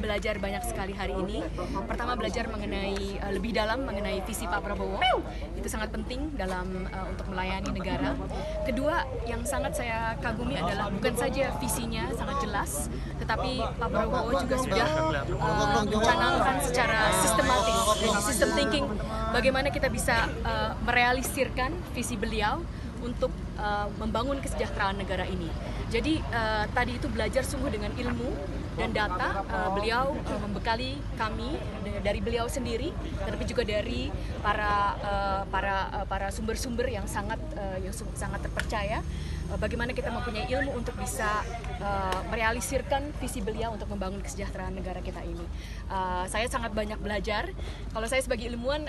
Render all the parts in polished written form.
belajar banyak sekali hari ini. Pertama, belajar mengenai lebih dalam mengenai visi Pak Prabowo. Itu sangat penting dalam untuk melayani negara. Kedua, yang sangat saya kagumi adalah bukan saja visinya sangat jelas, tetapi Pak Prabowo juga sudah mencanangkan secara sistematis, jadi system thinking, bagaimana kita bisa merealisirkan visi beliau untuk membangun kesejahteraan negara ini. Jadi tadi itu belajar sungguh dengan ilmu dan data. Beliau membekali kami dari beliau sendiri, tetapi juga dari para sumber-sumber yang sangat terpercaya. Bagaimana kita mempunyai ilmu untuk bisa merealisirkan visi beliau untuk membangun kesejahteraan negara kita ini. Saya sangat banyak belajar. Kalau saya sebagai ilmuwan,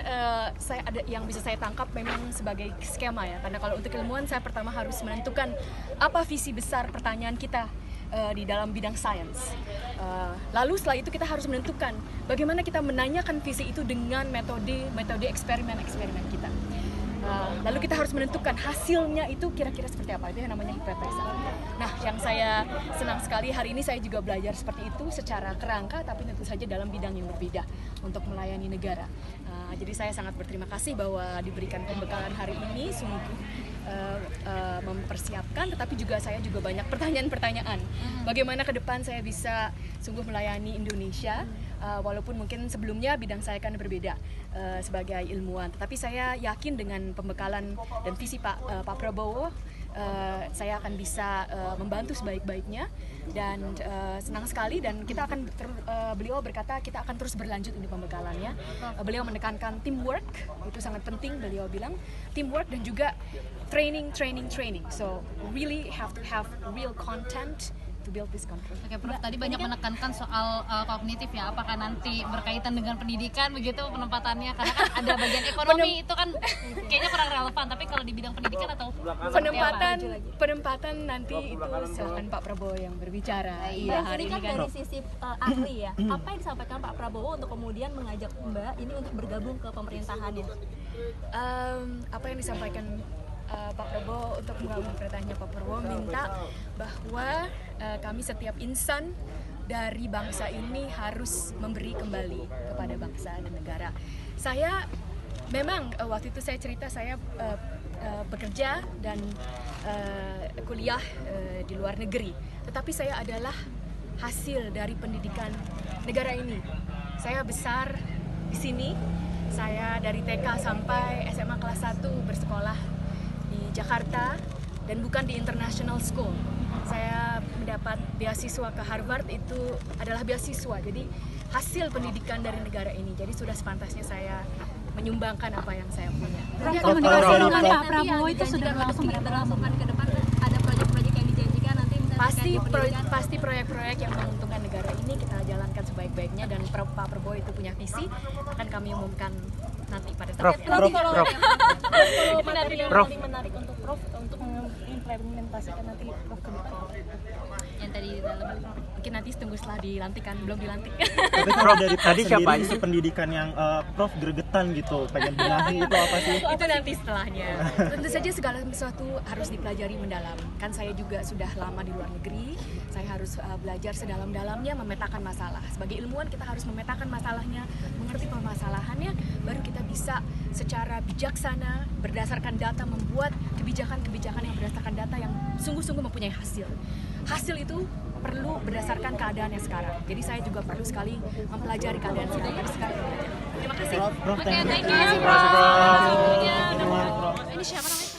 saya ada yang bisa saya tangkap memang sebagai skema ya. Karena kalau untuk ilmuwan, saya pertama harus menentukan apa visi besar pertanyaan kita di dalam bidang sains. Lalu setelah itu kita harus menentukan bagaimana kita menanyakan visi itu dengan metode eksperimen kita. Lalu kita harus menentukan hasilnya itu kira-kira seperti apa, itu yang namanya hipotesa. Nah, yang saya senang sekali hari ini saya juga belajar seperti itu secara kerangka, tapi tentu saja dalam bidang yang berbeda untuk melayani negara. Jadi saya sangat berterima kasih bahwa diberikan pembekalan hari ini, sungguh mempersiapkan, tetapi juga saya juga banyak pertanyaan-pertanyaan. Bagaimana ke depan saya bisa sungguh melayani Indonesia, walaupun mungkin sebelumnya bidang saya kan berbeda sebagai ilmuwan. Tetapi saya yakin dengan pembekalan dan visi Pak Prabowo, saya akan bisa membantu sebaik-baiknya, dan senang sekali. Dan kita akan beliau berkata kita akan terus berlanjut ini pembekalannya. Beliau menekankan teamwork, itu sangat penting. Beliau bilang teamwork dan juga training. So really have to have real content to build this country. Oke, Prof, tadi banyak menekankan soal kognitif ya, apakah nanti berkaitan dengan pendidikan begitu penempatannya, karena kan ada bagian ekonomi itu kan kayaknya kurang relevan, tapi kalau di bidang pendidikan atau penempatan nanti itu silakan Pak Prabowo yang berbicara. Iya, hari ini kan dari sisi ahli ya, apa yang disampaikan Pak Prabowo untuk kemudian mengajak Mbak ini untuk bergabung ke pemerintahannya? Apa yang disampaikan Pak Prabowo untuk menggabung pemerintahannya? Pak Prabowo minta bahwa kami setiap insan dari bangsa ini harus memberi kembali kepada bangsa dan negara. Saya memang waktu itu saya cerita saya bekerja dan kuliah di luar negeri, tetapi saya adalah hasil dari pendidikan negara ini. Saya besar di sini, saya dari TK sampai SMA kelas 1 bersekolah di Jakarta dan bukan di international school. Saya mendapat beasiswa ke Harvard, itu adalah beasiswa, jadi hasil pendidikan dari negara ini. Jadi sudah sepantasnya saya menyumbangkan apa yang saya punya. Komunikasi dengan Pak Prabowo itu sudah berlangsungkan ke depan, ada proyek-proyek yang dijanjikan nanti misalnya pasti proyek-proyek yang menguntungkan negara ini kita jalankan sebaik-baiknya, dan Pak Prabowo itu punya visi, akan kami umumkan nanti pada saat Prof, menarik untuk Prof untuk mengimplementasikan nanti Prof ke depan yang tadi di dalam mungkin nanti tunggu setelah dilantik, kan belum dilantik. Tapi kalau dari tadi siapa isi pendidikan yang Prof gregetan gitu, pengen benahi itu apa sih? Itu nanti setelahnya. Tentu saja segala sesuatu harus dipelajari mendalam. Kan saya juga sudah lama di luar negeri, saya harus belajar sedalam-dalamnya memetakan masalah. Sebagai ilmuwan kita harus memetakan masalahnya, mengerti permasalahannya, baru kita bisa secara bijaksana berdasarkan data membuat kebijakan-kebijakan yang berdasarkan data yang sungguh-sungguh mempunyai hasil. Hasil itu perlu berdasarkan keadaan yang sekarang. Jadi saya juga perlu sekali mempelajari keadaan sekarang. Terima kasih. Oke, thank you, Prof. Ini siapa namanya?